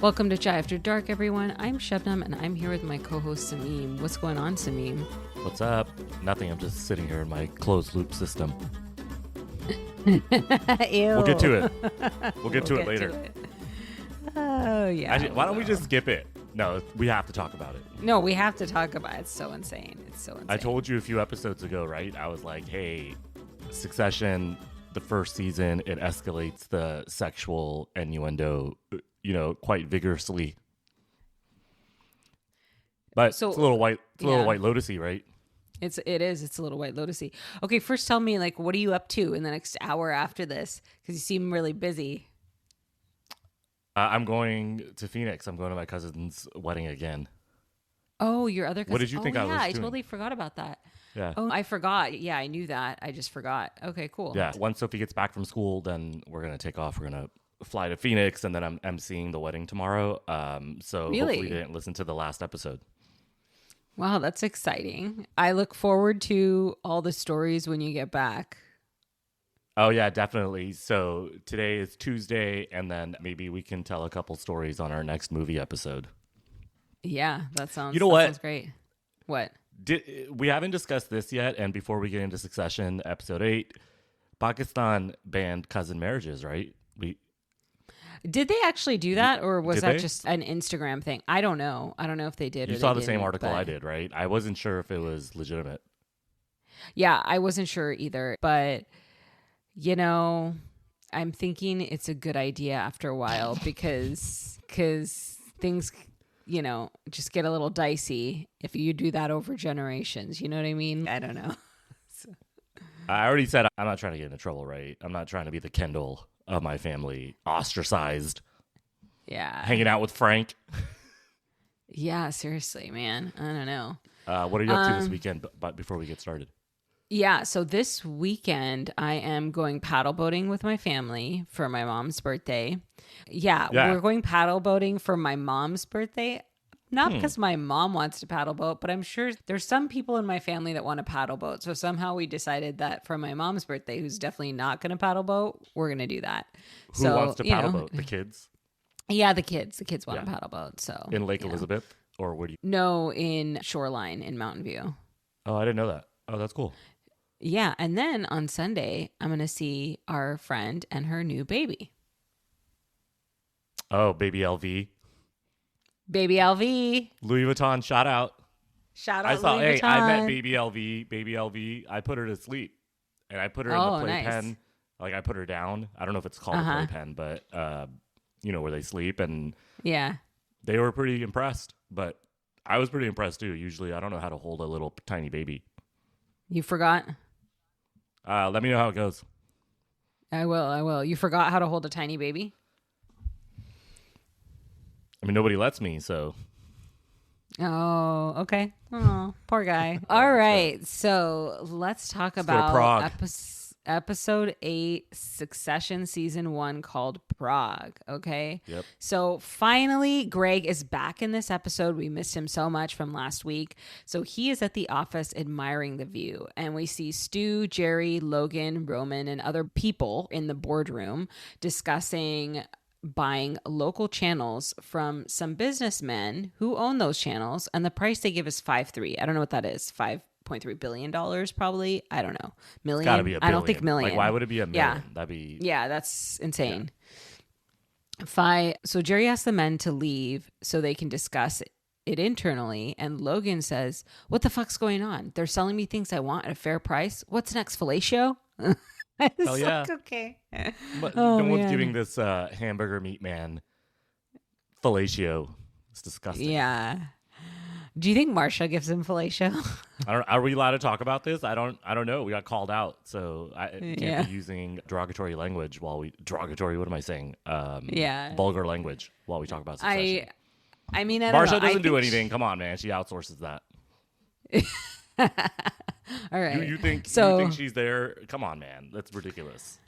Welcome to Chai After Dark, everyone. I'm Shebnam, and I'm here with my co-host Sameem. What's going on, Sameem? What's up? Nothing. I'm just sitting here in my closed loop system. Ew. We'll get to it. We'll get to it later. Oh, yeah. Actually, why don't we just skip it? No, we have to talk about it. No, we have to talk about it. It's so insane. It's so insane. I told you a few episodes ago, right? I was like, hey, Succession, the first season, it escalates the sexual innuendo, quite vigorously. But it's a little white lotusy, right? It is. It's a little White Lotusy. Okay, first tell me, what are you up to in the next hour after this? Because you seem really busy. I'm going to Phoenix. I'm going to my cousin's wedding again. Oh, your other cousin. What did you think I was doing? I totally forgot about that. Yeah. Oh, I forgot. Yeah, I knew that. I just forgot. Okay, cool. Yeah. Once Sophie gets back from school, then we're going to take off. We're going to fly to Phoenix, and then I'm emceeing the wedding tomorrow. So Really? Hopefully you didn't listen to the last episode. Wow, that's exciting. I look forward to all the stories when you get back. Oh, yeah, definitely. So today is Tuesday, and then maybe we can tell a couple stories on our next movie episode. Yeah, that sounds sounds great. What? We haven't discussed this yet, and before we get into Succession, episode 8, Pakistan banned cousin marriages, right? Did they actually do that, or was that just an Instagram thing? I don't know. I don't know if they did. You saw the same article I did, right? I wasn't sure if it was legitimate. Yeah, I wasn't sure either. But, I'm thinking it's a good idea after a while because things, just get a little dicey if you do that over generations. You know what I mean? I don't know. I already said I'm not trying to get into trouble, right? I'm not trying to be the Kendall of my family, ostracized. Yeah. Hanging out with Frank. Yeah, seriously, man. I don't know. What are you up to this weekend? But before we get started. Yeah, so this weekend I am going paddle boating with my family for my mom's birthday. Yeah, we're going paddle boating for my mom's birthday. Not because my mom wants to paddle boat, but I'm sure there's some people in my family that want to paddle boat. So somehow we decided that for my mom's birthday, who's definitely not going to paddle boat, we're going to do that. Who wants to paddle boat? The kids? Yeah, the kids. The kids want to paddle boat. So in Lake Elizabeth, or where do you? No, in Shoreline in Mountain View. Oh, I didn't know that. Oh, that's cool. Yeah, and then on Sunday, I'm going to see our friend and her new baby. Oh, baby LV. Baby LV. Louis Vuitton, shout out. Shout out Louis Vuitton. I met Baby LV. I put her to sleep. And I put her in the playpen. Nice. I put her down. I don't know if it's called a playpen, but, where they sleep. And yeah, they were pretty impressed. But I was pretty impressed, too. Usually, I don't know how to hold a little tiny baby. You forgot? Let me know how it goes. I will. You forgot how to hold a tiny baby? I mean, nobody lets me, so. Oh, okay. Oh, poor guy. All right. So let's talk about episode 8, Succession season 1, called Prague. Okay. Yep. So finally, Greg is back in this episode. We missed him so much from last week. So he is at the office admiring the view. And we see Stu, Jerry, Logan, Roman, and other people in the boardroom discussing buying local channels from some businessmen who own those channels, and the price they give is $5.3. I don't know what that is. $5.3 billion, probably. I don't know. Million. It's gotta be a billion. I don't think million. Why would it be a million? Yeah. That'd be. Yeah, that's insane. Yeah. So Jerry asks the men to leave so they can discuss it internally, and Logan says, "What the fuck's going on? They're selling me things I want at a fair price. What's next, fellatio?" Oh yeah. Okay. But no one's giving this hamburger meat man fellatio. It's disgusting. Yeah. Do you think Marsha gives him fellatio? Are we allowed to talk about this? I don't know. We got called out, so I can't be using derogatory language while we derogatory. What am I saying? Vulgar language while we talk about Succession. I mean, I don't Marsha know. doesn't do anything. Come on, man. She outsources that. All right. You think she's there? Come on, man. That's ridiculous.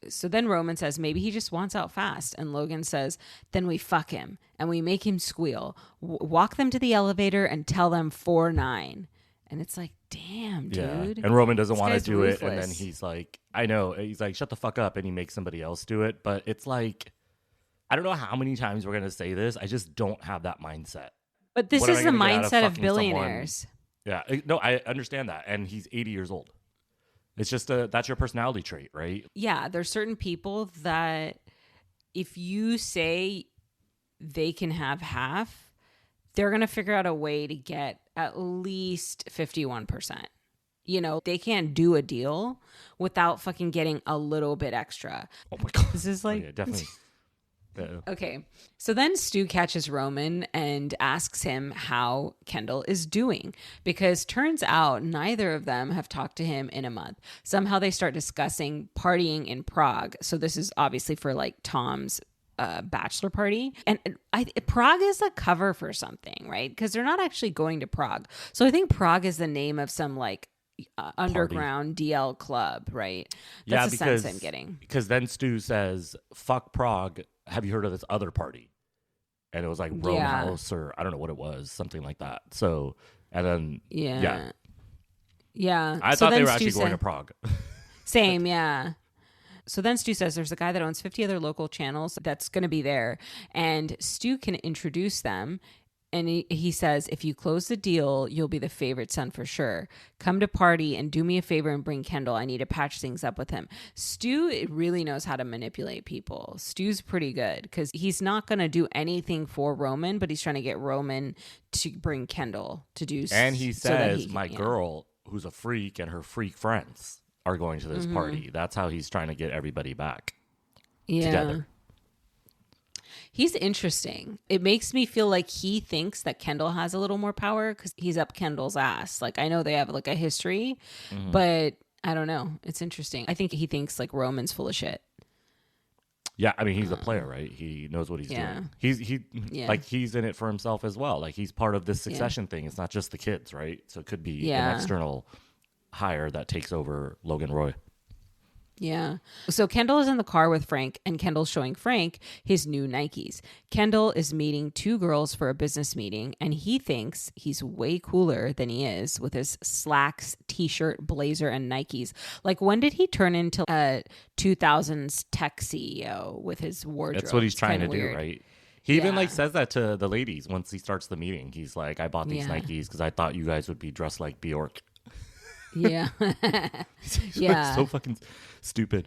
So then Roman says maybe he just wants out fast. And Logan says, then we fuck him and we make him squeal. Walk them to the elevator and tell them 4-9. And it's like, damn, dude. Yeah. And Roman doesn't want to do ruthless. it. And then he's like, I know. He's like, shut the fuck up. And he makes somebody else do it. But it's like, I don't know how many times we're going to say this. I just don't have that mindset. But this is the mindset of billionaires. Yeah. No, I understand that. And he's 80 years old. It's just that's your personality trait, right? Yeah. There's certain people that if you say they can have half, they're going to figure out a way to get at least 51%. You know, they can't do a deal without fucking getting a little bit extra. Oh my God. This is like... yeah, definitely. Okay. So then Stu catches Roman and asks him how Kendall is doing, because turns out neither of them have talked to him in a month. Somehow they start discussing partying in Prague. So this is obviously for like Tom's bachelor party. And Prague is a cover for something, right? Because they're not actually going to Prague. So I think Prague is the name of some like underground DL club, right? That's the sense I'm getting. Because then Stu says, fuck Prague. Have you heard of this other party? And it was like Rome House, or I don't know what it was, something like that. So, and then, yeah. I thought they were actually going to Prague. Same, yeah. So then Stu says there's a guy that owns 50 other local channels that's going to be there. And Stu can introduce them. And he says, if you close the deal, you'll be the favorite son for sure. Come to party and do me a favor and bring Kendall. I need to patch things up with him. Stu really knows how to manipulate people. Stu's pretty good because he's not going to do anything for Roman, but he's trying to get Roman to bring Kendall to do. And he says, my girl, who's a freak, and her freak friends are going to this party. That's how he's trying to get everybody back together. He's interesting. It makes me feel like he thinks that Kendall has a little more power because he's up Kendall's ass. Like, I know they have like a history, but I don't know. It's interesting. I think he thinks like Roman's full of shit. Yeah, I mean, he's a player, right? He knows what he's doing. He's in it for himself as well. Like, he's part of this succession thing. It's not just the kids, right? So it could be an external hire that takes over Logan Roy. Yeah. So Kendall is in the car with Frank, and Kendall's showing Frank his new Nikes. Kendall is meeting two girls for a business meeting, and he thinks he's way cooler than he is with his slacks, t-shirt, blazer, and Nikes. Like, when did he turn into a 2000s tech CEO with his wardrobe? That's what he's trying to do, right? He even like says that to the ladies once he starts the meeting. He's like, I bought these Nikes because I thought you guys would be dressed like Bjork. Yeah. Yeah. So fucking stupid.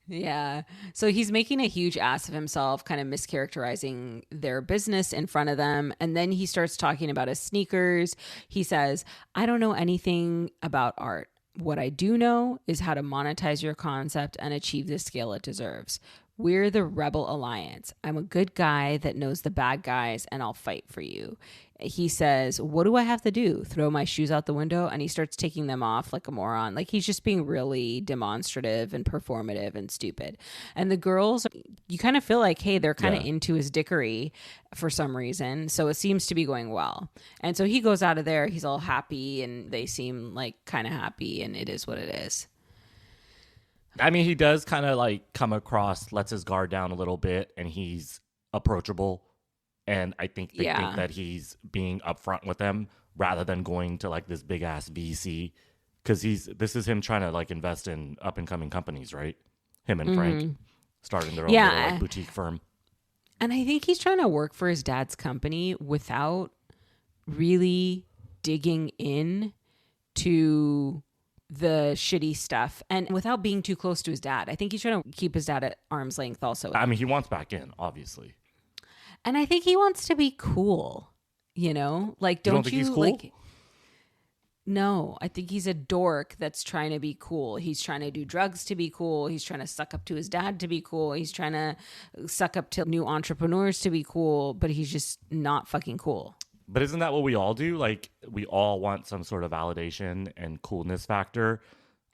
Yeah. So he's making a huge ass of himself, kind of mischaracterizing their business in front of them. And then he starts talking about his sneakers. He says, I don't know anything about art. What I do know is how to monetize your concept and achieve the scale it deserves. We're the Rebel Alliance. I'm a good guy that knows the bad guys, and I'll fight for you. He says, what do I have to do? Throw my shoes out the window? And he starts taking them off like a moron. Like, he's just being really demonstrative and performative and stupid. And the girls, you kind of feel like, hey, they're kind of into his dickery for some reason. So it seems to be going well. And so he goes out of there. He's all happy, and they seem like kind of happy, and it is what it is. I mean, he does kind of like come across, lets his guard down a little bit, and he's approachable. And I think they think that he's being upfront with them rather than going to like this big ass VC, because this is him trying to like invest in up and coming companies, right? Him and Frank starting their own little, like, boutique firm. And I think he's trying to work for his dad's company without really digging in to the shitty stuff and without being too close to his dad. I think he's trying to keep his dad at arm's length also. I mean, he wants back in, obviously. And I think he wants to be cool, you know? Like, don't think he's cool? Like, no, I think he's a dork that's trying to be cool. He's trying to do drugs to be cool. He's trying to suck up to his dad to be cool. He's trying to suck up to new entrepreneurs to be cool, but he's just not fucking cool. But isn't that what we all do? Like, we all want some sort of validation and coolness factor.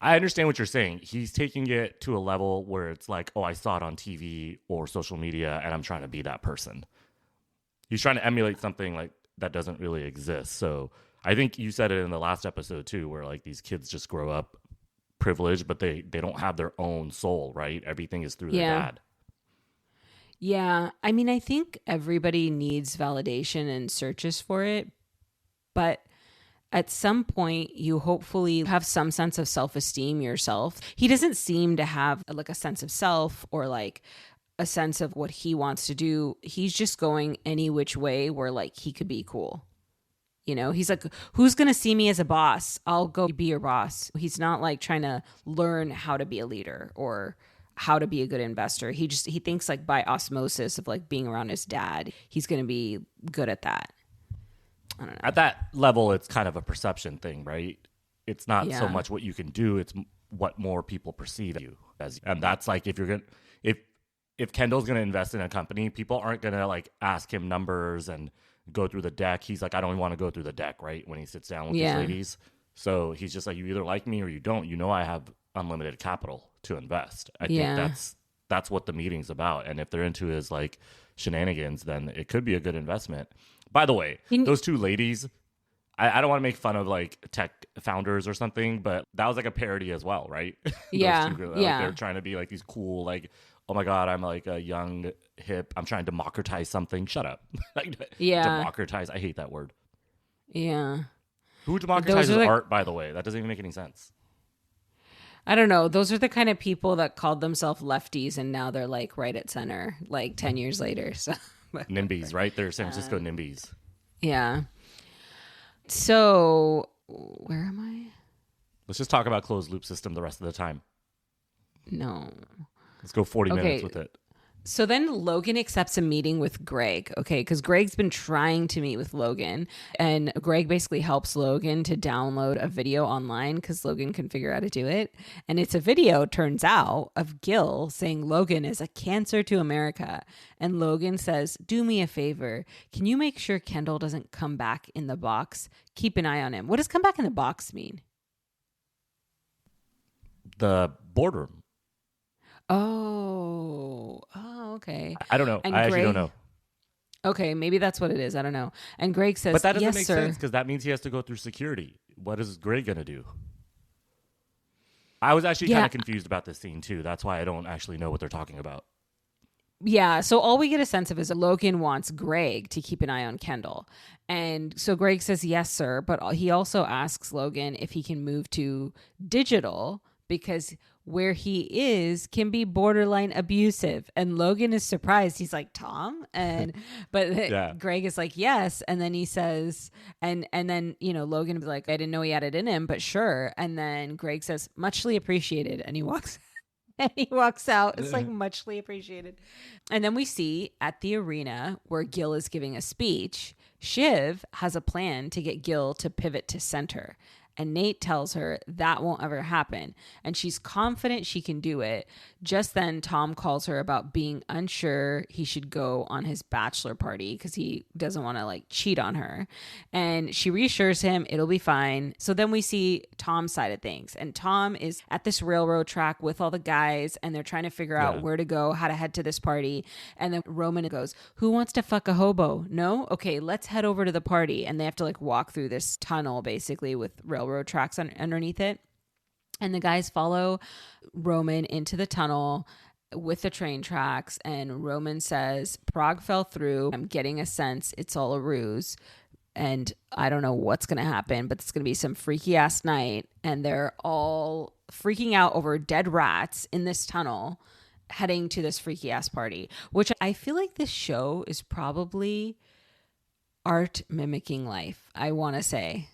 I understand what you're saying. He's taking it to a level where it's like, oh, I saw it on TV or social media, and I'm trying to be that person. He's trying to emulate something like that doesn't really exist. So I think you said it in the last episode too, where like these kids just grow up privileged, but they don't have their own soul, right? Everything is through their dad. Yeah. I mean, I think everybody needs validation and searches for it. But at some point, you hopefully have some sense of self-esteem yourself. He doesn't seem to have like a sense of self or like a sense of what he wants to do. He's just going any which way where like he could be cool. You know, he's like, who's going to see me as a boss? I'll go be your boss. He's not like trying to learn how to be a leader or how to be a good investor. He thinks like by osmosis of like being around his dad, he's going to be good at that. I don't know. At that level, it's kind of a perception thing, right? It's not so much what you can do, it's what more people perceive you as. And that's like, if Kendall's going to invest in a company, people aren't going to like ask him numbers and go through the deck. He's like, I don't want to go through the deck, right? When he sits down with these ladies. So he's just like, you either like me or you don't. You know, I have unlimited capital to invest. I think that's what the meeting's about. And if they're into his like shenanigans, then it could be a good investment. By the way, those two ladies, I don't want to make fun of like tech founders or something, but that was like a parody as well, right? Yeah. Like, they're trying to be like these cool, like, oh my God, I'm like a young hip, I'm trying to democratize something. Shut up. Democratize. I hate that word. Yeah. Who democratizes art, by the way? That doesn't even make any sense. I don't know. Those are the kind of people that called themselves lefties and now they're like right at center, like 10 years later. So NIMBYs, right? They're San Francisco NIMBYs. Yeah. So where am I? Let's just talk about closed loop system the rest of the time. No. Let's go 40 minutes with it. So then Logan accepts a meeting with Greg, okay? Because Greg's been trying to meet with Logan. And Greg basically helps Logan to download a video online because Logan can figure out how to do it. And it's a video, turns out, of Gil saying Logan is a cancer to America. And Logan says, do me a favor. Can you make sure Kendall doesn't come back in the box? Keep an eye on him. What does come back in the box mean? The boardroom. Oh, okay. I don't know. I actually don't know. Okay, maybe that's what it is. I don't know. And Greg says, but that doesn't yes, make sir. sense because that means he has to go through security. What is Greg going to do? I was actually kind of confused about this scene too. That's why I don't actually know what they're talking about. Yeah, so all we get a sense of is that Logan wants Greg to keep an eye on Kendall. And so Greg says, yes, sir. But he also asks Logan if he can move to digital because where he is can be borderline abusive. And Logan is surprised. He's like, Tom? But Greg is like, yes. And then he says, and then, you know, Logan is like, I didn't know he had it in him, but sure. And then Greg says, muchly appreciated. And he walks and he walks out. It's like muchly appreciated. And then we see at the arena where Gil is giving a speech, Shiv has a plan to get Gil to pivot to center. And Nate tells her that won't ever happen. And she's confident she can do it. Just then, Tom calls her about being unsure he should go on his bachelor party because he doesn't want to like cheat on her. And she reassures him it'll be fine. So then we see Tom's side of things. And Tom is at this railroad track with all the guys and they're trying to figure out where to go, how to head to this party. And then Roman goes, who wants to fuck a hobo? No? Okay, let's head over to the party. And they have to like walk through this tunnel basically with railroad tracks underneath it. And the guys follow Roman into the tunnel with the train tracks. And Roman says, Prague fell through. I'm getting a sense it's all a ruse. And I don't know what's going to happen, but it's going to be some freaky ass night. And they're all freaking out over dead rats in this tunnel heading to this freaky ass party, which I feel like this show is probably art mimicking life, I want to say.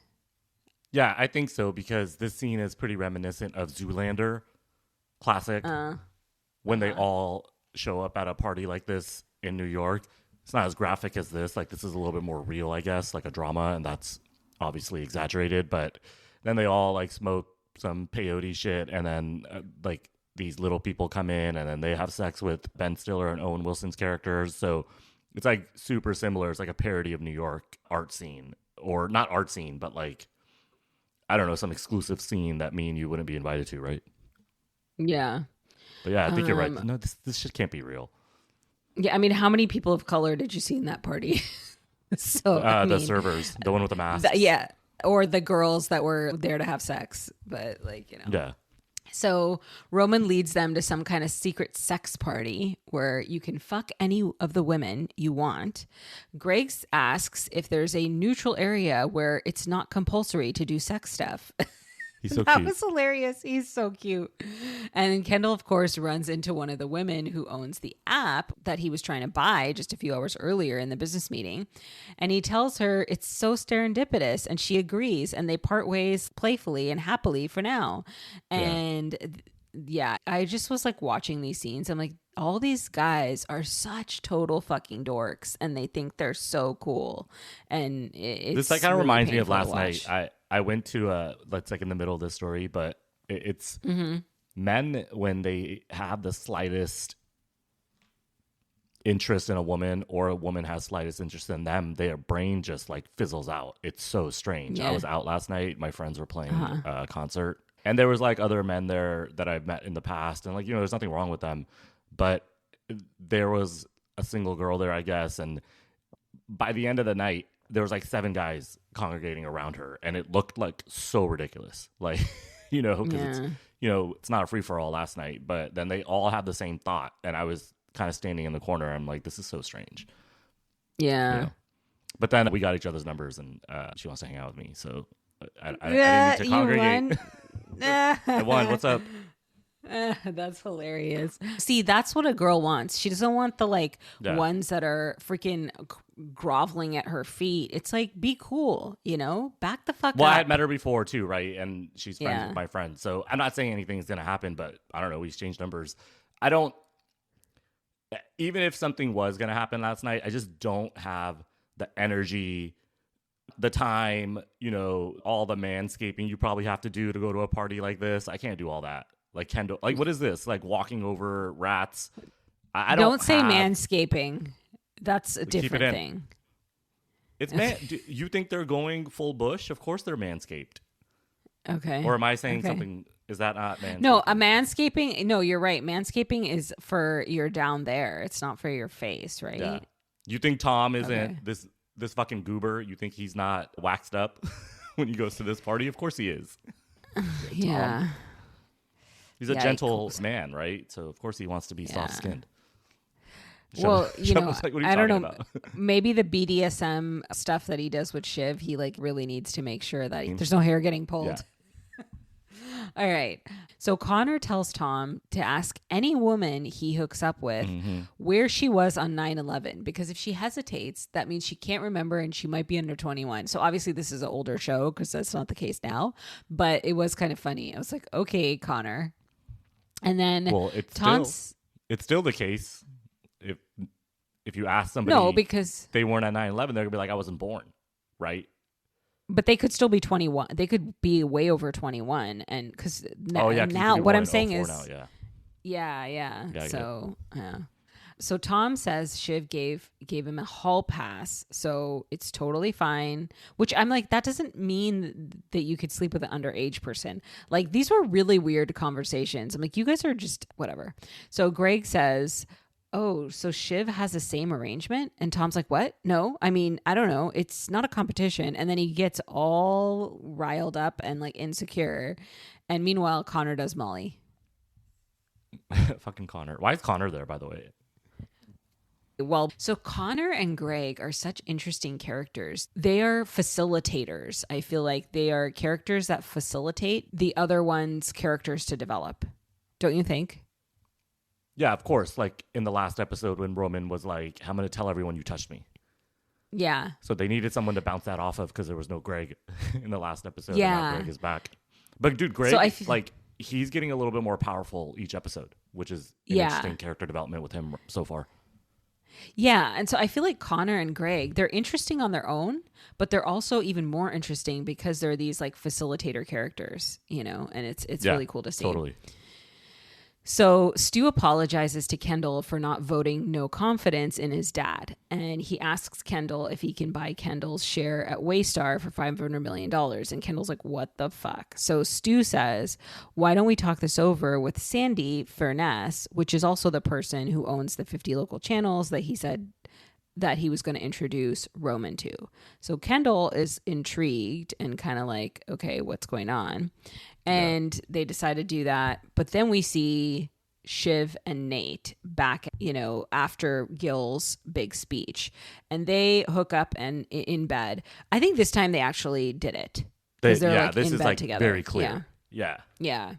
Yeah, I think so because this scene is pretty reminiscent of Zoolander, classic, when they all show up at a party like this in New York. It's not as graphic as this. Like, this is a little bit more real, I guess, like a drama, and that's obviously exaggerated. But then they all, like, smoke some peyote shit, and then, like, these little people come in, and then they have sex with Ben Stiller and Owen Wilson's characters. So it's, like, super similar. It's like a parody of New York art scene. Or not art scene, but, like, I don't know, some exclusive scene that me and you wouldn't be invited to, right? Yeah. But yeah, I think you're right. No, this shit can't be real. Yeah, I mean, how many people of color did you see in that party? The servers, the one with the masks. Yeah, or the girls that were there to have sex, but like, you know. Yeah. So Roman leads them to some kind of secret sex party where you can fuck any of the women you want. Greg asks if there's a neutral area where it's not compulsory to do sex stuff. He's so That cute. was hilarious. He's so cute. And Kendall, of course, runs into one of the women who owns the app that he was trying to buy just a few hours earlier in the business meeting. And he tells her it's so serendipitous, and she agrees, and they part ways playfully and happily for now. And yeah, I just was like watching these scenes. I'm like, all these guys are such total fucking dorks, and they think they're so cool. And it's This like kind of really reminds me of painful to last watch. night. I went to that's like in the middle of this story, but it's men when they have the slightest interest in a woman, or a woman has slightest interest in them, their brain just like fizzles out. It's so strange. I was out last night. My friends were playing a concert, and there was like other men there that I've met in the past, and like, you know, there's nothing wrong with them, but there was a single girl there, I guess, and by the end of the night, there was like 7 guys congregating around her, and it looked like so ridiculous. Like, you know, because it's, you know, it's not a free for all last night, but then they all had the same thought, and I was kind of standing in the corner. I'm like, this is so strange. Yeah. You know? But then we got each other's numbers, and she wants to hang out with me, so I didn't need to congregate. I won. What's up? That's hilarious. See, that's what a girl wants. She doesn't want the like ones that are freaking groveling at her feet. It's like, be cool, you know, back the fuck up. Well, I had met her before too, right? And she's friends with my friend. So I'm not saying anything's going to happen, but I don't know. We exchanged numbers. Even if something was going to happen last night, I just don't have the energy, the time, you know, all the manscaping you probably have to do to go to a party like this. I can't do all that. Like Kendall, like what is this? Like walking over rats? I don't say manscaping. That's a different thing. It's do you think they're going full bush? Of course they're manscaped. Okay. Or am I saying something? Is that not manscaping? No, a manscaping. No, you're right. Manscaping is for your down there. It's not for your face, right? Yeah. You think Tom isn't this fucking goober? You think he's not waxed up when he goes to this party? Of course he is. Yeah. He's a gentle man, right? So of course he wants to be soft-skinned. Well, you know, like, what are you I don't know. about? Maybe the BDSM stuff that he does with Shiv, he like really needs to make sure that there's no hair getting pulled. Yeah. All right. So Connor tells Tom to ask any woman he hooks up with where she was on 9/11, because if she hesitates, that means she can't remember and she might be under 21. So obviously this is an older show because that's not the case now, but it was kind of funny. I was like, okay, Connor. And then it's still the case. If you ask somebody, because they weren't at 9/11, they're gonna be like, I wasn't born, right? But they could still be 21. They could be way over 21, and because now you what I'm saying is, now, yeah. So Tom says Shiv gave him a hall pass, so it's totally fine. Which I'm like, that doesn't mean that you could sleep with an underage person. Like, these were really weird conversations. I'm like, you guys are just whatever. So Greg says, oh, so Shiv has the same arrangement? And Tom's like, what? No, I mean, I don't know. It's not a competition. And then he gets all riled up and like insecure. And meanwhile, Connor does Molly. Fucking Connor. Why is Connor there, by the way? Well, so Connor and Greg are such interesting characters. They are facilitators. I feel like they are characters that facilitate the other one's characters to develop. Don't you think? Yeah, of course. Like in the last episode when Roman was like, I'm going to tell everyone you touched me. Yeah. So they needed someone to bounce that off of because there was no Greg in the last episode. Yeah. And now Greg is back. But dude, Greg, like he's getting a little bit more powerful each episode, which is an interesting character development with him so far. Yeah. And so I feel like Connor and Greg, they're interesting on their own, but they're also even more interesting because they're these like facilitator characters, you know, and it's really cool to see. Totally. So Stu apologizes to Kendall for not voting no confidence in his dad. And he asks Kendall if he can buy Kendall's share at Waystar for $500 million. And Kendall's like, what the fuck? So Stu says, why don't we talk this over with Sandy Furness, which is also the person who owns the 50 local channels that he said that he was going to introduce Roman to. So Kendall is intrigued and kind of like, okay, what's going on? And they decide to do that. But then we see Shiv and Nate back, you know, after Gil's big speech. And they hook up in bed. I think this time they actually did it. This in is bed like together. very clear. Yeah. Yeah. Yeah.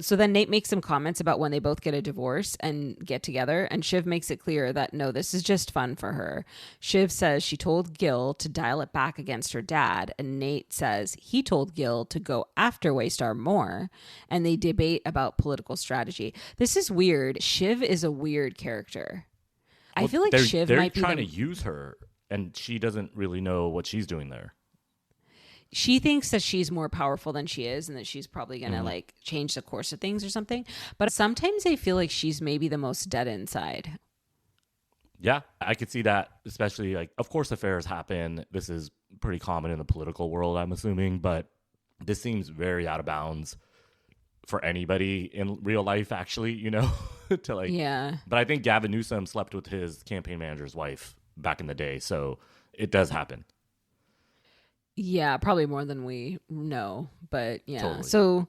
So then Nate makes some comments about when they both get a divorce and get together, and Shiv makes it clear that no, this is just fun for her. Shiv says she told Gil to dial it back against her dad, and Nate says he told Gil to go after Waystar more, and they debate about political strategy. This is weird. Shiv is a weird character. Well, I feel like Shiv might be trying to use her, and she doesn't really know what she's doing there. She thinks that she's more powerful than she is and that she's probably going to like change the course of things or something. But sometimes I feel like she's maybe the most dead inside. Yeah, I could see that, especially like, of course, affairs happen. This is pretty common in the political world, I'm assuming, but this seems very out of bounds for anybody in real life, actually, you know, to like, yeah. But I think Gavin Newsom slept with his campaign manager's wife back in the day. So it does happen. Yeah, probably more than we know, but yeah. Totally. So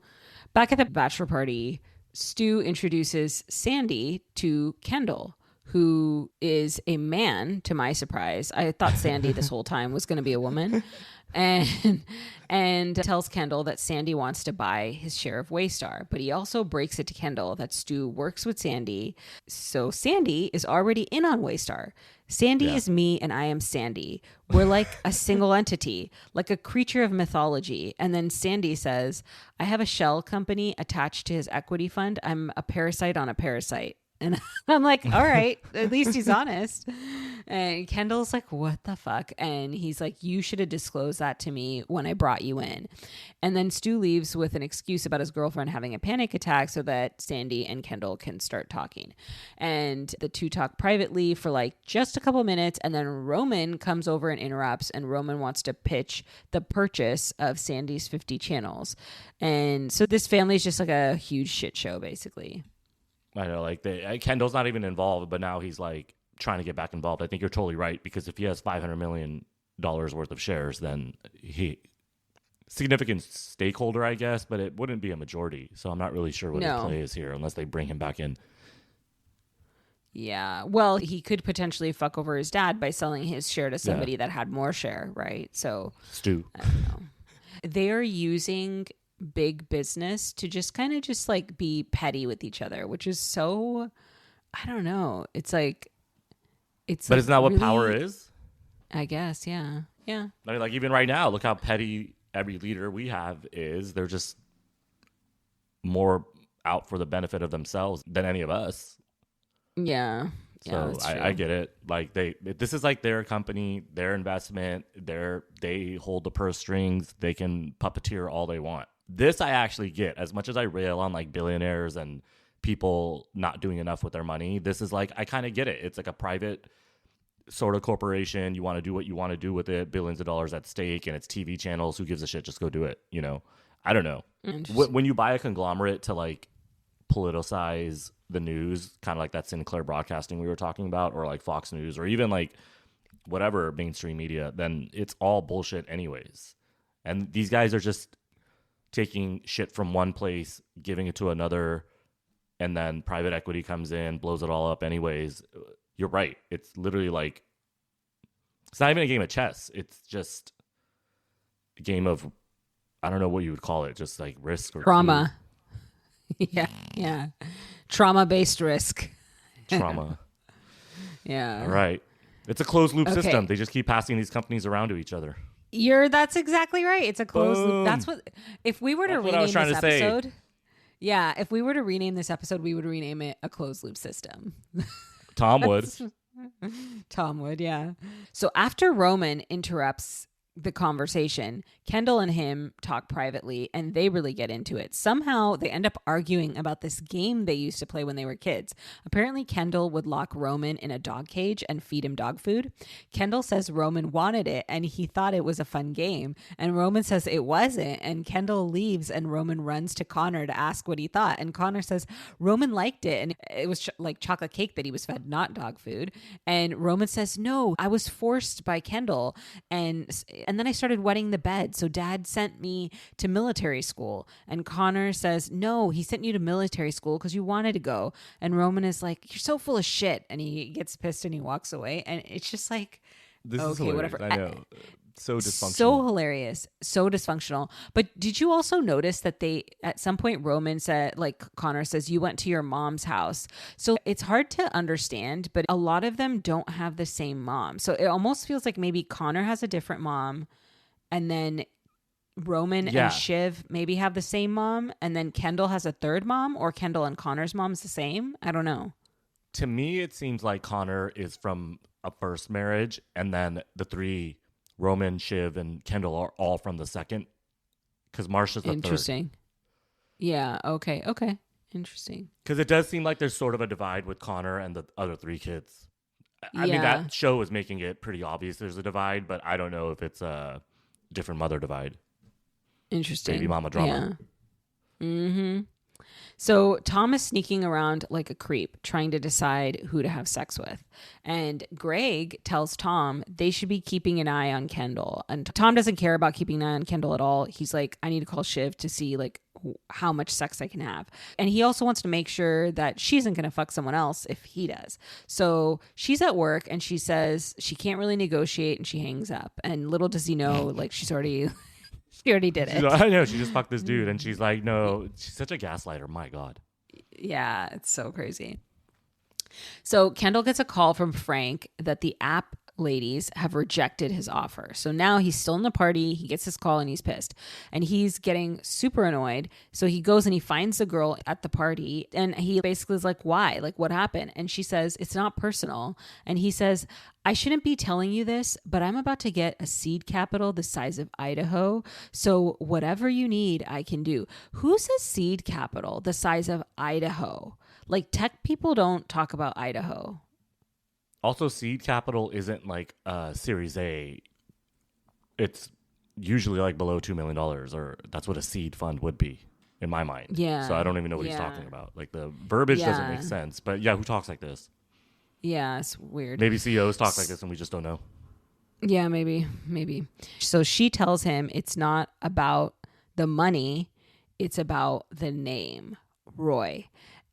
back at the bachelor party, Stu introduces Sandy to Kendall, who is a man, to my surprise. I thought Sandy this whole time was going to be a woman. And tells Kendall that Sandy wants to buy his share of Waystar, but he also breaks it to Kendall that Stu works with Sandy. So Sandy is already in on Waystar. Sandy is me and I am Sandy. We're like a single entity, like a creature of mythology. And then Sandy says, I have a shell company attached to his equity fund. I'm a parasite on a parasite. And I'm like, all right, at least he's honest. And Kendall's like, what the fuck? And he's like, you should have disclosed that to me when I brought you in. And then Stu leaves with an excuse about his girlfriend having a panic attack so that Sandy and Kendall can start talking. And the two talk privately for like just a couple minutes. And then Roman comes over and interrupts. And Roman wants to pitch the purchase of Sandy's 50 channels. And so this family is just like a huge shit show, basically. I know, like Kendall's not even involved, but now he's like trying to get back involved. I think you're totally right, because if he has $500 million worth of shares, then he significant stakeholder, I guess, but it wouldn't be a majority. So I'm not really sure what his play is here unless they bring him back in. Yeah. Well, he could potentially fuck over his dad by selling his share to somebody that had more share, right? So Stu. I don't know. They are using big business to just kind of just like be petty with each other, which is so, I don't know. It's like, but isn't that what power is? I guess. Yeah. Yeah. I mean, like even right now, look how petty every leader we have is. They're just more out for the benefit of themselves than any of us. Yeah. So I get it. Like this is like their company, their investment, they hold the purse strings. They can puppeteer all they want. This I actually get. As much as I rail on like billionaires and people not doing enough with their money, this is like, I kind of get it. It's like a private sort of corporation. You want to do what you want to do with it. Billions of dollars at stake, and it's TV channels. Who gives a shit? Just go do it. You know, I don't know. When you buy a conglomerate to like politicize the news, kind of like that Sinclair Broadcasting we were talking about, or like Fox News, or even like whatever mainstream media, then it's all bullshit anyways. And these guys are just taking shit from one place, giving it to another, and then private equity comes in, blows it all up anyways. You're right. It's literally like, it's not even a game of chess. It's just a game of, I don't know what you would call it, just like risk or trauma. Yeah. Trauma-based risk. Trauma. Yeah. All right. It's a closed loop system. They just keep passing these companies around to each other. That's exactly right. It's a closed loop. That's what, if we were to rename this episode. Yeah, if we were to rename this episode, we would rename it a closed loop system. Tom would. Tom would, yeah. So after Roman interrupts the conversation, Kendall and him talk privately, and they really get into it. Somehow they end up arguing about this game they used to play when they were kids. Apparently Kendall would lock Roman in a dog cage and feed him dog food. Kendall says Roman wanted it and he thought it was a fun game, and Roman says it wasn't, and Kendall leaves and Roman runs to Connor to ask what he thought, and Connor says Roman liked it and it was like chocolate cake that he was fed, not dog food. And Roman says, no, I was forced by Kendall, and then I started wetting the bed, so dad sent me to military school. And Connor says, no, he sent you to military school because you wanted to go. And Roman is like, you're so full of shit. And he gets pissed and he walks away. And it's just like, This is Okay, hilarious. whatever. I know. So dysfunctional. So hilarious, so dysfunctional. But did you also notice that they, at some point, Roman said, like Connor says, you went to your mom's house. So it's hard to understand, but a lot of them don't have the same mom. So it almost feels like maybe Connor has a different mom, and then Roman and Shiv maybe have the same mom, and then Kendall has a third mom, or Kendall and Connor's mom's the same. I don't know. To me, it seems like Connor is from a first marriage, and then the three, Roman, Shiv, and Kendall, are all from the second, because Marsha's the Interesting. third. Yeah. Okay. Interesting. Because it does seem like there's sort of a divide with Connor and the other three kids. I mean, that show is making it pretty obvious there's a divide, but I don't know if it's a different mother divide. Interesting. Baby mama drama. Yeah. Mm-hmm. So Tom is sneaking around like a creep, trying to decide who to have sex with. And Greg tells Tom they should be keeping an eye on Kendall. And Tom doesn't care about keeping an eye on Kendall at all. He's like, I need to call Shiv to see like how much sex I can have. And he also wants to make sure that she isn't going to fuck someone else if he does. So she's at work and she says she can't really negotiate, and she hangs up. And little does he know, like she already did it. I know, she just fucked this dude, and she's like, no, she's such a gaslighter. My God. Yeah, it's so crazy. So Kendall gets a call from Frank that the app ladies have rejected his offer. So now he's still in the party. He gets this call and he's pissed. And he's getting super annoyed. So he goes and he finds the girl at the party, and he basically is like, why? Like, what happened? And she says, it's not personal. And he says, I shouldn't be telling you this, but I'm about to get a seed capital the size of Idaho. So whatever you need, I can do. Who says seed capital the size of Idaho? Like, tech people don't talk about Idaho. Also, seed capital isn't like Series A. It's usually like below $2 million, or that's what a seed fund would be in my mind. Yeah. So I don't even know what he's talking about. Like, the verbiage doesn't make sense. But yeah, who talks like this? Yeah, it's weird. Maybe CEOs talk like this and we just don't know. Yeah, maybe. So she tells him it's not about the money, it's about the name, Roy.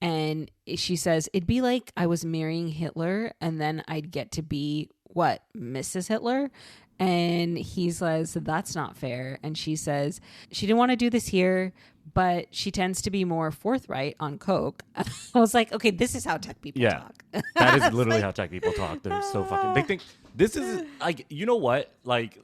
And she says, it'd be like I was marrying Hitler and then I'd get to be, what, Mrs. Hitler? And he says, that's not fair. And she says, she didn't want to do this here, but she tends to be more forthright on coke. I was like, okay, this is how tech people talk. That is literally how tech people talk. They're so fucking, they think this is like, you know what? Like,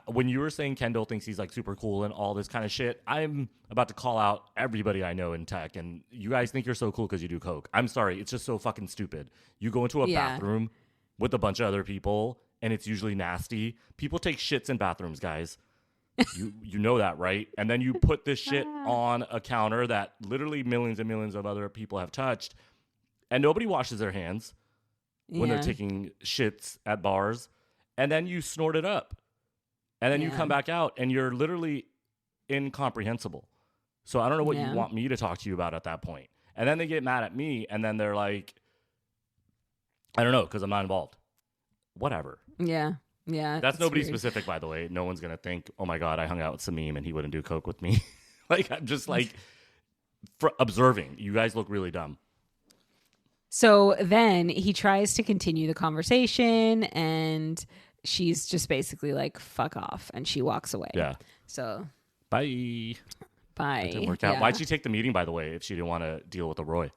when you were saying Kendall thinks he's like super cool and all this kind of shit, I'm about to call out everybody I know in tech, and you guys think you're so cool because you do coke. I'm sorry, it's just so fucking stupid. You go into a bathroom with a bunch of other people, and it's usually nasty. People take shits in bathrooms, guys. You know that, right? And then you put this shit on a counter that literally millions and millions of other people have touched, and nobody washes their hands when they're taking shits at bars, and then you snort it up. And then you come back out and you're literally incomprehensible. So I don't know what you want me to talk to you about at that point. And then they get mad at me, and then they're like, I don't know, because I'm not involved. Whatever. Yeah. That's nobody specific, by the way. No one's going to think, oh my God, I hung out with Sameem and he wouldn't do coke with me. Like, I'm just like observing. You guys look really dumb. So then he tries to continue the conversation, and she's just basically like, fuck off. And she walks away. Yeah. So. Bye. That didn't work out. Yeah. Why'd she take the meeting, by the way, if she didn't want to deal with the Roy?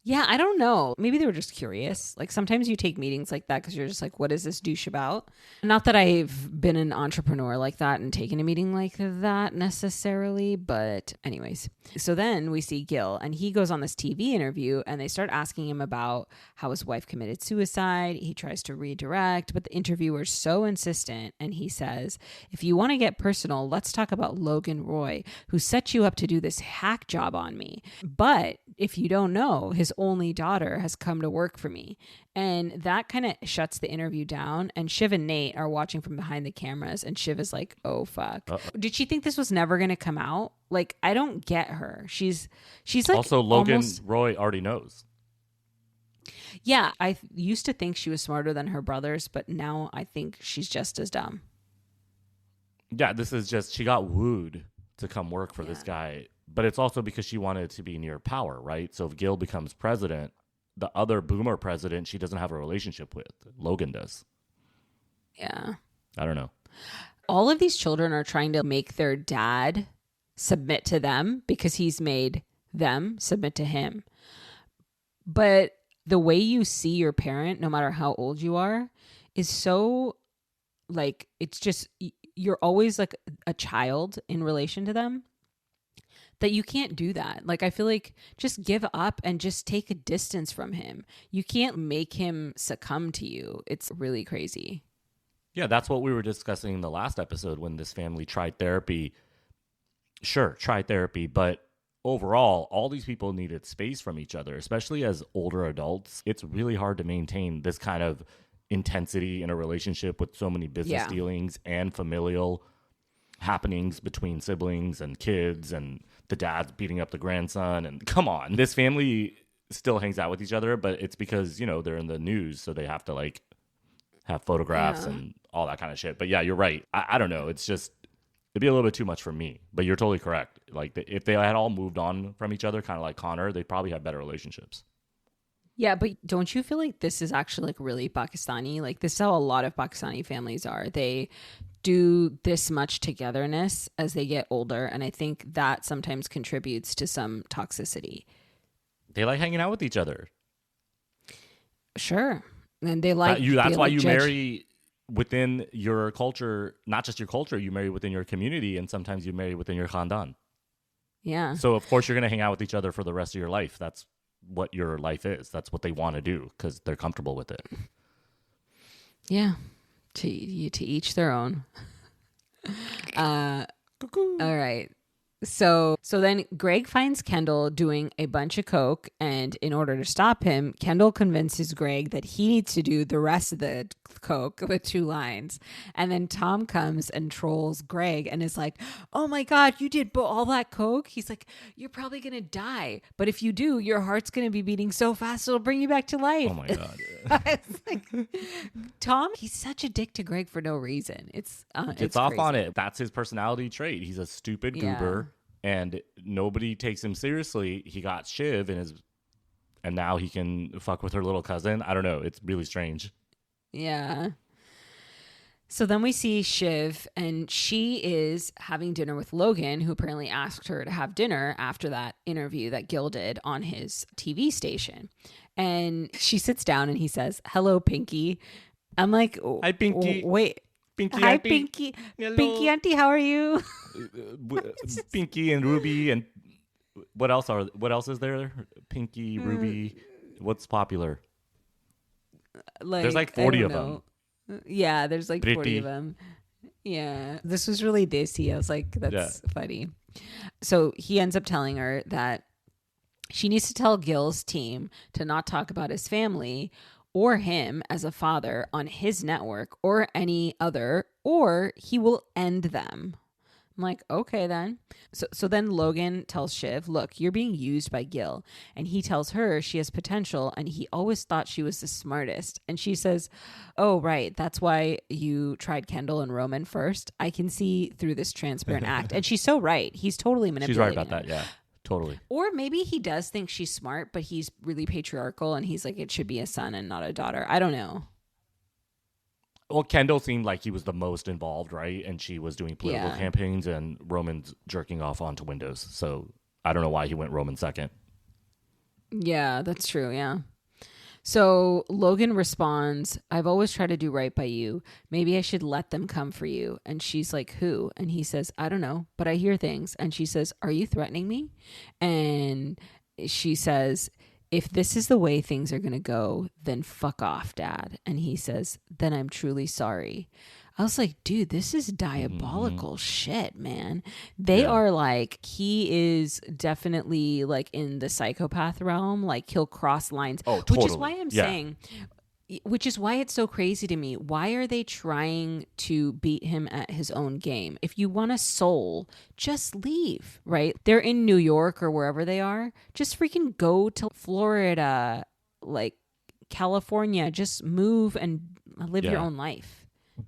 Yeah, I don't know. Maybe they were just curious. Like, sometimes you take meetings like that because you're just like, what is this douche about? Not that I've been an entrepreneur like that and taken a meeting like that necessarily, but anyways. So then we see Gil, and he goes on this TV interview, and they start asking him about how his wife committed suicide. He tries to redirect, but the interviewer's so insistent, and he says, if you want to get personal, let's talk about Logan Roy, who set you up to do this hack job on me. But if you don't know, his only daughter has come to work for me. And that kind of shuts the interview down. And Shiv and Nate are watching from behind the cameras, and Shiv is like, oh, fuck. Uh-oh. Did she think this was never going to come out? Like, I don't get her. She's like, also, Logan Roy already knows. Yeah, I used to think she was smarter than her brothers, but now I think she's just as dumb. Yeah, this is just, she got wooed to come work for this guy. But it's also because she wanted to be near power, right? So if Gil becomes president, the other boomer president she doesn't have a relationship with. Logan does. Yeah. I don't know. All of these children are trying to make their dad submit to them because he's made them submit to him. But the way you see your parent, no matter how old you are, is so like, it's just, you're always like a child in relation to them, that you can't do that. Like, I feel like just give up and just take a distance from him. You can't make him succumb to you. It's really crazy. Yeah, that's what we were discussing in the last episode when this family tried therapy. Sure, tried therapy, but overall, all these people needed space from each other, especially as older adults. It's really hard to maintain this kind of intensity in a relationship with so many business dealings and familial happenings between siblings and kids, and the dad's beating up the grandson. And come on, this family still hangs out with each other, but it's because, you know, they're in the news, so they have to like have photographs and all that kind of shit. But yeah, you're right. I don't know. It's just, it'd be a little bit too much for me. But you're totally correct. Like, if they had all moved on from each other, kind of like Connor, they'd probably have better relationships. Yeah, but don't you feel like this is actually like really Pakistani? Like, this is how a lot of Pakistani families are. They do this much togetherness as they get older, and I think that sometimes contributes to some toxicity. They like hanging out with each other. Sure. And they like that's why you marry within your culture, not just your culture, you marry within your community, and sometimes you marry within your khandan. Yeah. So of course you're going to hang out with each other for the rest of your life. That's what your life is. That's what they want to do because they're comfortable with it. Yeah. To each their own. All right. So then Greg finds Kendall doing a bunch of coke, and in order to stop him, Kendall convinces Greg that he needs to do the rest of the coke, the 2 lines. And then Tom comes and trolls Greg and is like, "Oh my God, you did all that coke?" He's like, "You're probably going to die. But if you do, your heart's going to be beating so fast, it'll bring you back to life." Oh my God. It's like, Tom, he's such a dick to Greg for no reason. It's off crazy. on it. That's his personality trait. He's a stupid goober, and nobody takes him seriously. He got Shiv and now he can fuck with her little cousin. I don't know. It's really strange. Yeah. So then we see Shiv, and she is having dinner with Logan, who apparently asked her to have dinner after that interview that Gil did on his TV station. And she sits down and he says, "Hello, Pinky." I'm like, "Hi, Pinky." Wait. Pinky Hi, auntie. Pinky. Hello. Pinky auntie, how are you? Pinky and Ruby, and what else is there? Pinky, Ruby. What's popular? There's like 40 of them. Yeah, there's like Pretty. 40 of them. Yeah, this was really dicey. I was like, that's funny. So he ends up telling her that she needs to tell Gil's team to not talk about his family or him as a father on his network or any other, or he will end them. I'm like, okay then. So then Logan tells Shiv, "Look, you're being used by Gil." And he tells her she has potential and he always thought she was the smartest. And she says, "Oh, right. That's why you tried Kendall and Roman first. I can see through this transparent act." And she's so right. He's totally manipulating She's right about her. that, yeah. Totally. Or maybe he does think she's smart, but he's really patriarchal and he's like, it should be a son and not a daughter. I don't know. Well, Kendall seemed like he was the most involved, right? And she was doing political campaigns, and Roman's jerking off onto windows. So I don't know why he went Roman second. Yeah, that's true. Yeah. So Logan responds, "I've always tried to do right by you. Maybe I should let them come for you." And she's like, "Who?" And he says, "I don't know, but I hear things." And she says, "Are you threatening me?" And she says, "If this is the way things are going to go, then fuck off, Dad." And he says, "Then I'm truly sorry." I was like, dude, this is diabolical shit, man. They are like, he is definitely like in the psychopath realm. Like, he'll cross lines. Oh, totally. Which is why I'm saying, which is why it's so crazy to me. Why are they trying to beat him at his own game? If you want a soul, just leave, right? They're in New York or wherever they are. Just freaking go to Florida, like California. Just move and live your own life.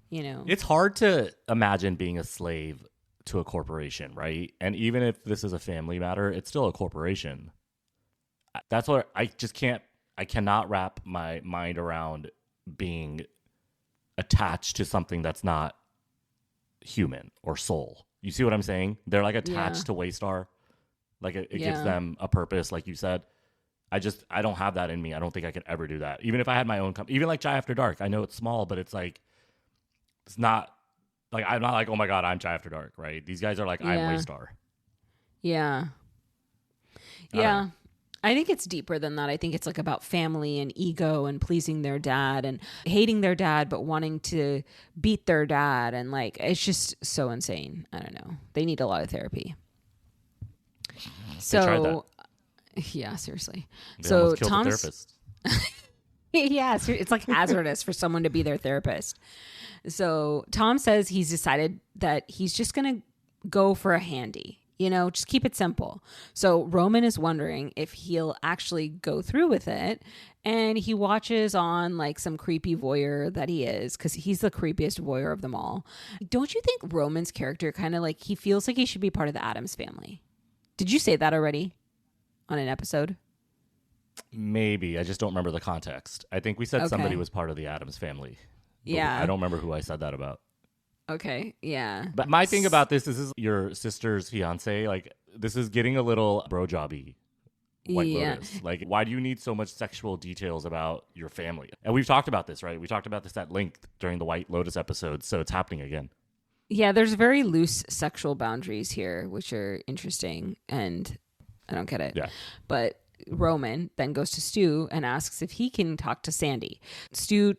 You know, it's hard to imagine being a slave to a corporation, right? And even if this is a family matter, it's still a corporation. That's what I cannot wrap my mind around being attached to something that's not human or soul. You see what I'm saying? They're like attached to Waystar. Like it gives them a purpose, like you said. I don't have that in me. I don't think I could ever do that. Even if I had my own company, even like Chai After Dark. I know it's small, but it's like, it's not like, I'm not like, oh my God, I'm Chai After Dark, right? These guys are like, I'm Waystar. Yeah. Yeah. I think it's deeper than that. I think it's like about family and ego and pleasing their dad and hating their dad, but wanting to beat their dad. And like, it's just so insane. I don't know. They need a lot of therapy. So, yeah, seriously. So Tom's therapist. yeah, it's like hazardous for someone to be their therapist. So Tom says he's decided that he's just going to go for a handy, just keep it simple. So Roman is wondering if he'll actually go through with it. And he watches on like some creepy voyeur that he is, because he's the creepiest voyeur of them all. Don't you think Roman's character kind of like, he feels like he should be part of the Addams family? Did you say that already on an episode? Maybe. I just don't remember the context. I think we said somebody was part of the Addams family. Yeah. I don't remember who I said that about. Okay. Yeah. But my thing about this is your sister's fiance. Like, this is getting a little bro jobby. White Lotus. Like, why do you need so much sexual details about your family? And we've talked about this, right? We talked about this at length during the White Lotus episode. So it's happening again. Yeah, there's very loose sexual boundaries here, which are interesting, and I don't get it. Yeah. But Roman then goes to Stu and asks if he can talk to Sandy. Stu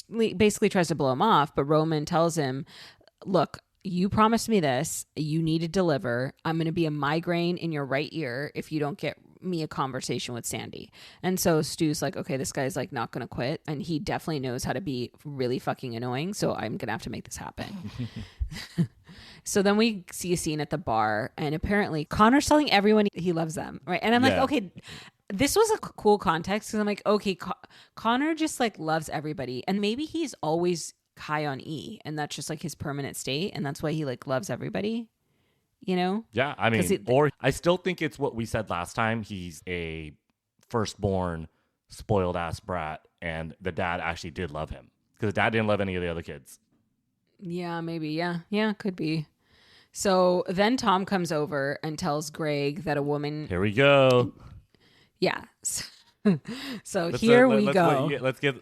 basically tries to blow him off, but Roman tells him, look, you promised me this. You need to deliver. I'm going to be a migraine in your right ear if you don't get me a conversation with Sandy. And so Stu's like, okay, this guy's like not going to quit. And he definitely knows how to be really fucking annoying. So I'm going to have to make this happen. So then we see a scene at the bar, and apparently Connor's telling everyone he loves them. Right. And I'm like, okay, this was a cool context, because I'm like, okay, Connor just like loves everybody. And maybe he's always high on E, and that's just like his permanent state. And that's why he like loves everybody. Yeah, I mean, or I still think it's what we said last time. He's a firstborn, spoiled ass brat, and the dad actually did love him, because the dad didn't love any of the other kids. Yeah, maybe. Yeah, could be. So then Tom comes over and tells Greg that a woman. Here we go. Yeah. So here we go. Let's get.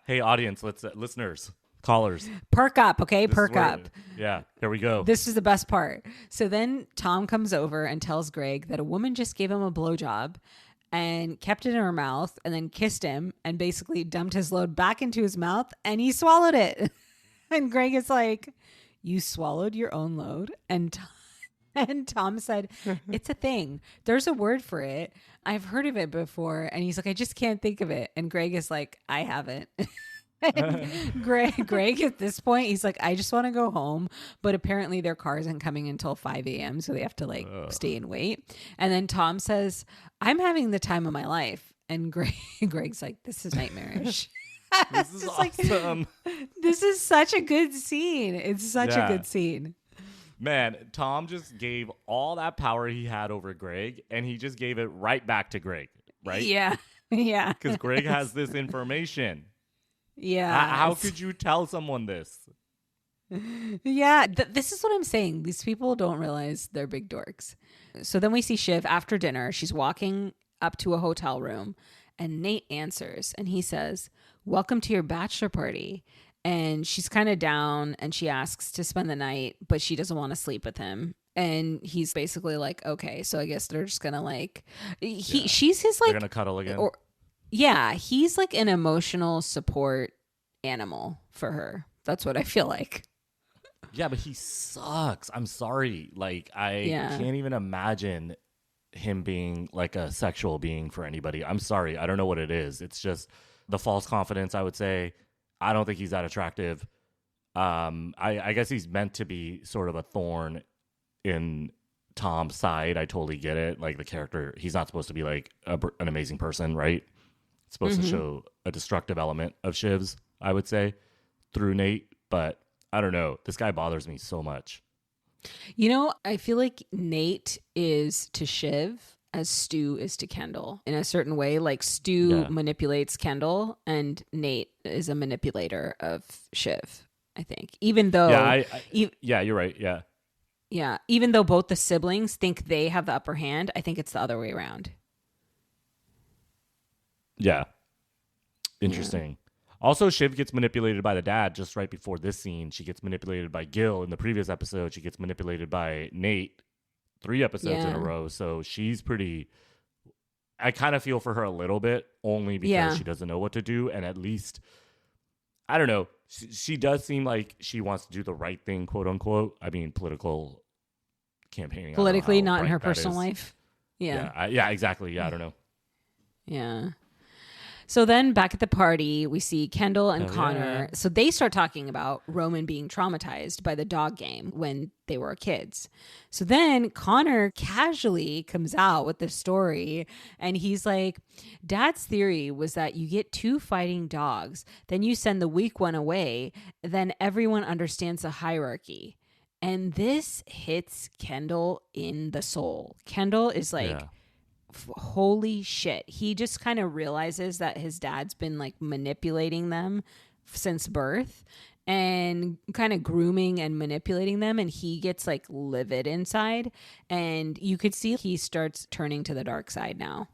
Hey, audience. Listeners. Callers. Perk up, okay? Perk up. Yeah, here we go. This is the best part. So then Tom comes over and tells Greg that a woman just gave him a blowjob and kept it in her mouth and then kissed him and basically dumped his load back into his mouth, and he swallowed it. And Greg is like, you swallowed your own load? And Tom said, it's a thing. There's a word for it. I've heard of it before. And he's like, I just can't think of it. And Greg is like, I haven't. Greg at this point, he's like, I just want to go home, but apparently their car isn't coming until 5 a.m. so they have to like stay and wait. And then Tom says, I'm having the time of my life, and Greg's like, this is nightmarish. This is awesome. This is such a good scene. It's such a good scene. Man, Tom just gave all that power he had over Greg, and he just gave it right back to Greg, right? Yeah Because Greg has this information. Yeah. How could you tell someone this? Yeah, this is what I'm saying. These people don't realize they're big dorks. So then we see Shiv after dinner. She's walking up to a hotel room, and Nate answers, and he says, welcome to your bachelor party. And she's kind of down, and she asks to spend the night, but she doesn't want to sleep with him. And he's basically like, okay, so I guess they're just gonna like, she's his like, they're gonna cuddle again. Yeah, he's like an emotional support animal for her. That's what I feel like. Yeah, but he sucks. I'm sorry. Like, I can't even imagine him being like a sexual being for anybody. I'm sorry. I don't know what it is. It's just the false confidence, I would say. I don't think he's that attractive. I guess he's meant to be sort of a thorn in Tom's side. I totally get it. Like, the character, he's not supposed to be like an amazing person, right? It's supposed to show a destructive element of Shiv's, I would say, through Nate. But I don't know. This guy bothers me so much. You know, I feel like Nate is to Shiv as Stu is to Kendall in a certain way. Like Stu manipulates Kendall and Nate is a manipulator of Shiv, I think. Even though... Yeah, you're right. Yeah. Yeah. Even though both the siblings think they have the upper hand, I think it's the other way around. Yeah. Interesting. Also, Shiv gets manipulated by the dad just right before this scene. She gets manipulated by Gil in the previous episode. She gets manipulated by Nate 3 episodes in a row. So she's pretty... I kind of feel for her a little bit, only because she doesn't know what to do. And at least, I don't know, she does seem like she wants to do the right thing, quote unquote. I mean, political campaigning. Politically, not in her personal life. Yeah. Yeah, exactly. Yeah, I don't know. Yeah. So then back at the party, we see Kendall and Connor. So they start talking about Roman being traumatized by the dog game when they were kids. So then Connor casually comes out with this story and he's like, Dad's theory was that you get 2 fighting dogs, then you send the weak one away, then everyone understands the hierarchy. And this hits Kendall in the soul. Kendall is like... holy shit. He just kind of realizes that his dad's been like manipulating them since birth and kind of grooming and manipulating them, and he gets like livid inside, and you could see he starts turning to the dark side now.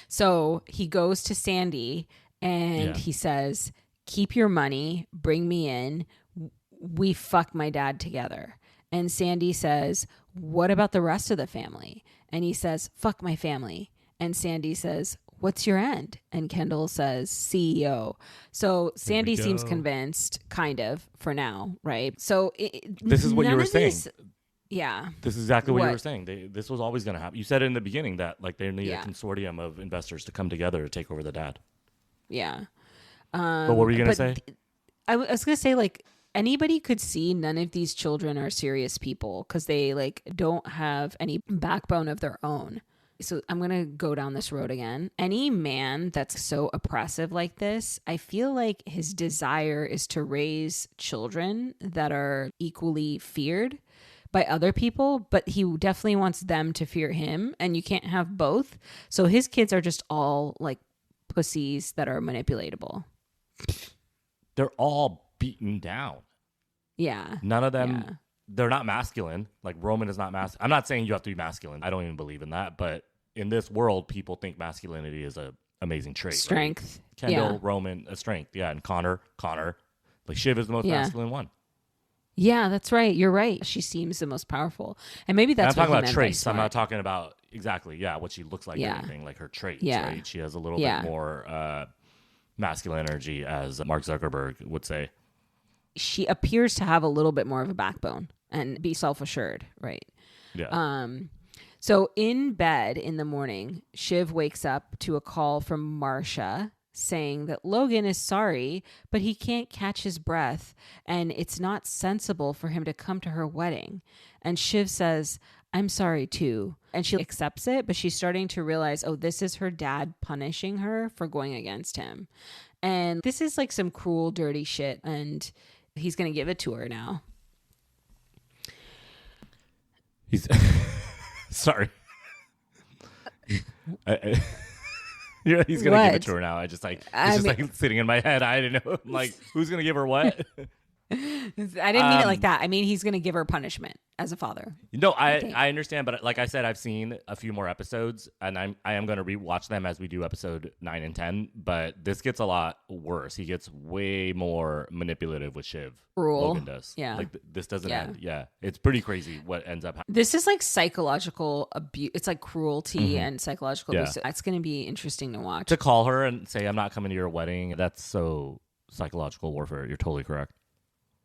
So he goes to Sandy and he says, keep your money, bring me in, we fuck my dad together. And Sandy says, what about the rest of the family? And he says, fuck my family. And Sandy says, what's your end? And Kendall says, CEO. So Sandy seems convinced, kind of, for now, right? So this is what you were saying. Yeah. This is exactly what you were saying. This was always going to happen. You said it in the beginning that like they need a consortium of investors to come together to take over the dad. Yeah. But what were you going to say? I was going to say, like, anybody could see none of these children are serious people because they like don't have any backbone of their own. So I'm going to go down this road again. Any man that's so oppressive like this, I feel like his desire is to raise children that are equally feared by other people, but he definitely wants them to fear him, and you can't have both. So his kids are just all like pussies that are manipulatable. They're all beaten down. Yeah. None of them, they're not masculine. Like Roman is not masculine. I'm not saying you have to be masculine. I don't even believe in that. But in this world, people think masculinity is a amazing trait. Strength. Right? Kendall, Roman, a strength. Yeah. And Connor. Like Shiv is the most masculine one. Yeah, that's right. You're right. She seems the most powerful. And maybe that's and I'm what talking about traits. I'm not talking about what she looks like or anything. Like her traits, right? She has a little bit more masculine energy, as Mark Zuckerberg would say. She appears to have a little bit more of a backbone and be self-assured, right? Yeah. So in bed in the morning, Shiv wakes up to a call from Marsha saying that Logan is sorry, but he can't catch his breath and it's not sensible for him to come to her wedding. And Shiv says, I'm sorry too. And she accepts it, but she's starting to realize, oh, this is her dad punishing her for going against him. And this is like some cruel, dirty shit. And he's going to give it to her now. He's sorry. He's going to give it to her now. It's just like sitting in my head. I didn't know. I'm like, who's going to give her what? I didn't mean it like that. I mean, he's going to give her punishment as a father. No, I understand. But like I said, I've seen a few more episodes and I am going to rewatch them as we do episode 9 and 10. But this gets a lot worse. He gets way more manipulative with Shiv. Cruel. Logan does. Yeah. Like this doesn't end. Yeah. It's pretty crazy what ends up happening. This is like psychological abuse. It's like cruelty and psychological abuse. So that's going to be interesting to watch. To call her and say, I'm not coming to your wedding. That's so psychological warfare. You're totally correct.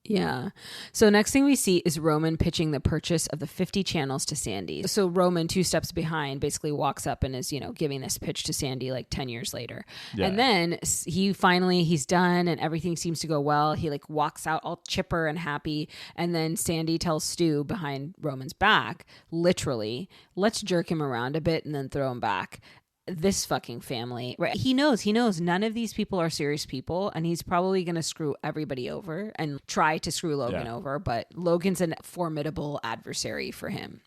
Yeah. So next thing we see is Roman pitching the purchase of the 50 channels to Sandy. So Roman, 2 steps behind, basically walks up and is, giving this pitch to Sandy like 10 years later. Yeah. And then he's done and everything seems to go well. He like walks out all chipper and happy. And then Sandy tells Stu behind Roman's back, literally, let's jerk him around a bit and then throw him back. This fucking family, right? He knows none of these people are serious people, and he's probably going to screw everybody over and try to screw Logan over, but Logan's a formidable adversary for him.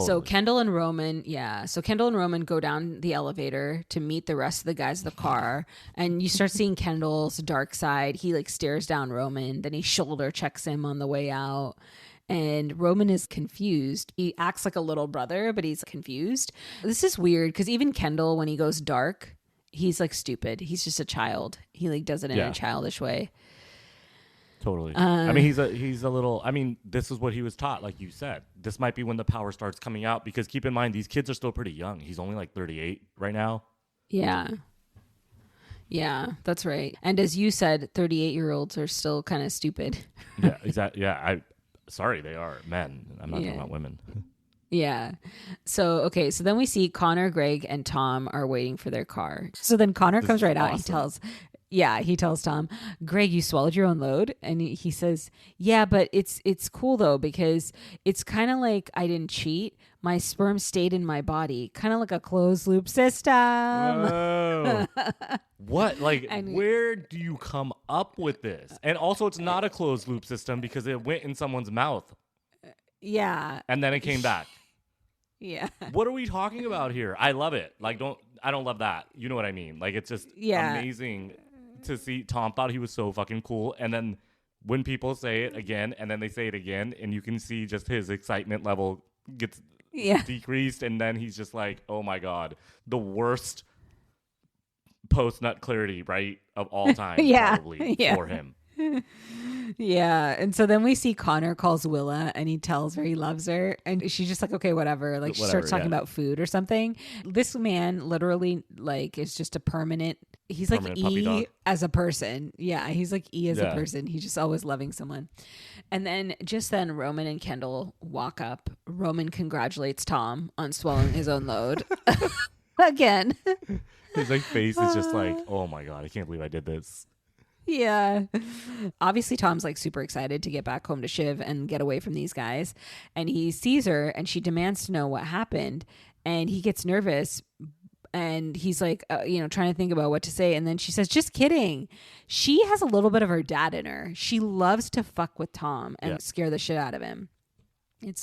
So Kendall and Roman, So Kendall and Roman go down the elevator to meet the rest of the guys in the car, and you start seeing Kendall's dark side. He like stares down Roman, then he shoulder checks him on the way out. And Roman is confused. He acts like a little brother, but he's confused. This is weird because even Kendall, when he goes dark, he's like stupid. He's just a child. He like does it in a childish way. Totally. I mean, he's a little. I mean, this is what he was taught, like you said. This might be when the power starts coming out because keep in mind these kids are still pretty young. He's only like 38 right now. Yeah. Yeah, that's right. And as you said, 38-year-olds are still kind of stupid. Yeah, exactly. Yeah, sorry, they are men. I'm not talking about women. Yeah. So then we see Connor, Greg, and Tom are waiting for their car. So then Connor comes right out. He tells Tom, Greg, you swallowed your own load. And he says, yeah, but it's cool though, because it's kind of like I didn't cheat. My sperm stayed in my body, kind of like a closed loop system. Whoa. What? Like, where do you come up with this? And also, it's not a closed loop system because it went in someone's mouth. Yeah. And then it came back. Yeah. What are we talking about here? I love it. Like, I don't love that. You know what I mean? Like, it's just amazing to see. Tom thought he was so fucking cool. And then when people say it again, and then they say it again, and you can see just his excitement level gets decreased. And then he's just like, oh my God, the worst post-nut clarity, right, of all time, probably, for him. Yeah. And so then we see Connor calls Willa and he tells her he loves her. And she's just like, okay, whatever. Like she starts talking about food or something. This man literally like is just a permanent. He's like E as a person. Yeah. He's like E as a person. He's just always loving someone. And then Roman and Kendall walk up. Roman congratulates Tom on swallowing his own load. Again. His like face is just like, oh my God, I can't believe I did this. Yeah. Obviously, Tom's like super excited to get back home to Shiv and get away from these guys. And he sees her and she demands to know what happened. And he gets nervous and he's like, trying to think about what to say. And then she says, just kidding. She has a little bit of her dad in her. She loves to fuck with Tom and scare the shit out of him.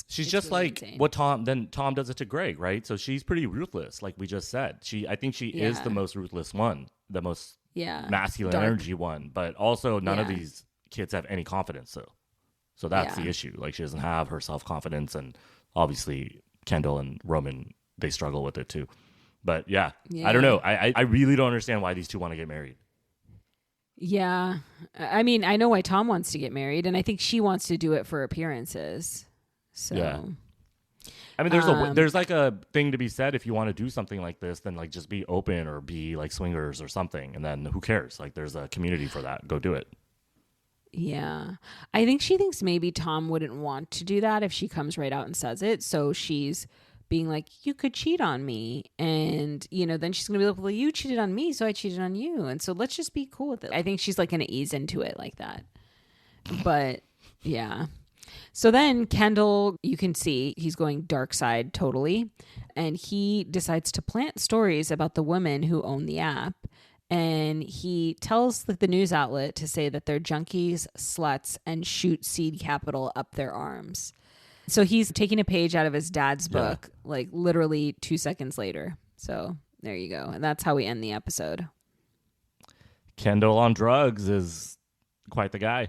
She's just really like insane. What Tom does it to Greg, right? So she's pretty ruthless, like we just said. I think she is the most ruthless one, the most masculine energy one, but also none of these kids have any confidence. So that's the issue. Like she doesn't have her self-confidence, and obviously Kendall and Roman, they struggle with it too. But I don't know. I really don't understand why these two want to get married. Yeah. I mean, I know why Tom wants to get married, and I think she wants to do it for appearances. So I mean, there's like a thing to be said. If you want to do something like this, then like just be open or be like swingers or something. And then who cares? Like there's a community for that. Go do it. Yeah. I think she thinks maybe Tom wouldn't want to do that if she comes right out and says it. So she's being like, you could cheat on me. And, then she's going to be like, well, you cheated on me, so I cheated on you. And so let's just be cool with it. I think she's like going to ease into it like that. But yeah. So then Kendall, you can see he's going dark side totally. And he decides to plant stories about the women who own the app. And he tells the news outlet to say that they're junkies, sluts, and shoot seed capital up their arms. So he's taking a page out of his dad's book, like literally 2 seconds later. So there you go. And that's how we end the episode. Kendall on drugs is quite the guy.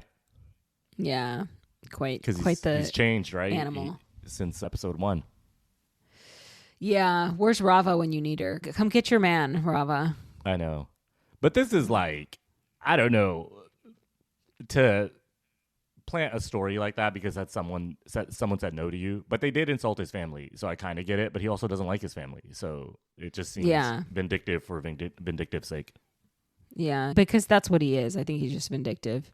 Yeah. Quite he's changed, right? Animal. Since episode 1. Yeah. Where's Rava when you need her? Come get your man, Rava. I know. But this is like, I don't know, to plant a story like that because someone said no to you. But they did insult his family, so I kind of get it. But he also doesn't like his family. So it just seems vindictive for vindictive's sake. Yeah, because that's what he is. I think he's just vindictive.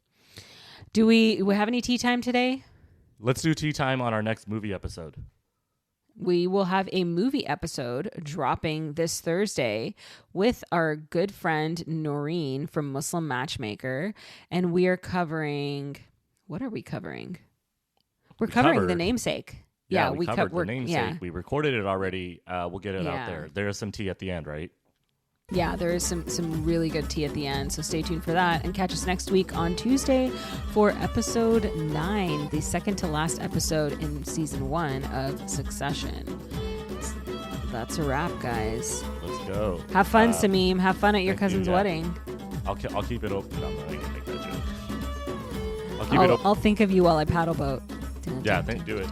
Do we have any tea time today? Let's do tea time on our next movie episode. We will have a movie episode dropping this Thursday with our good friend Noreen from Muslim Matchmaker. And we are covering... What are we covering? We're covering The Namesake. Yeah, we covered The Namesake. Yeah. We recorded it already. We'll get it out there. There is some tea at the end, right? Yeah, there is some really good tea at the end, so stay tuned for that. And catch us next week on Tuesday for episode 9, the second to last episode in season 1 of Succession. That's a wrap, guys. Let's go. Have fun, Sameem. Have fun at your cousin's wedding. I'll keep it open. No, I'm not going to make that joke. I'll keep it open. I'll think of you while I paddle boat. Yeah, do it.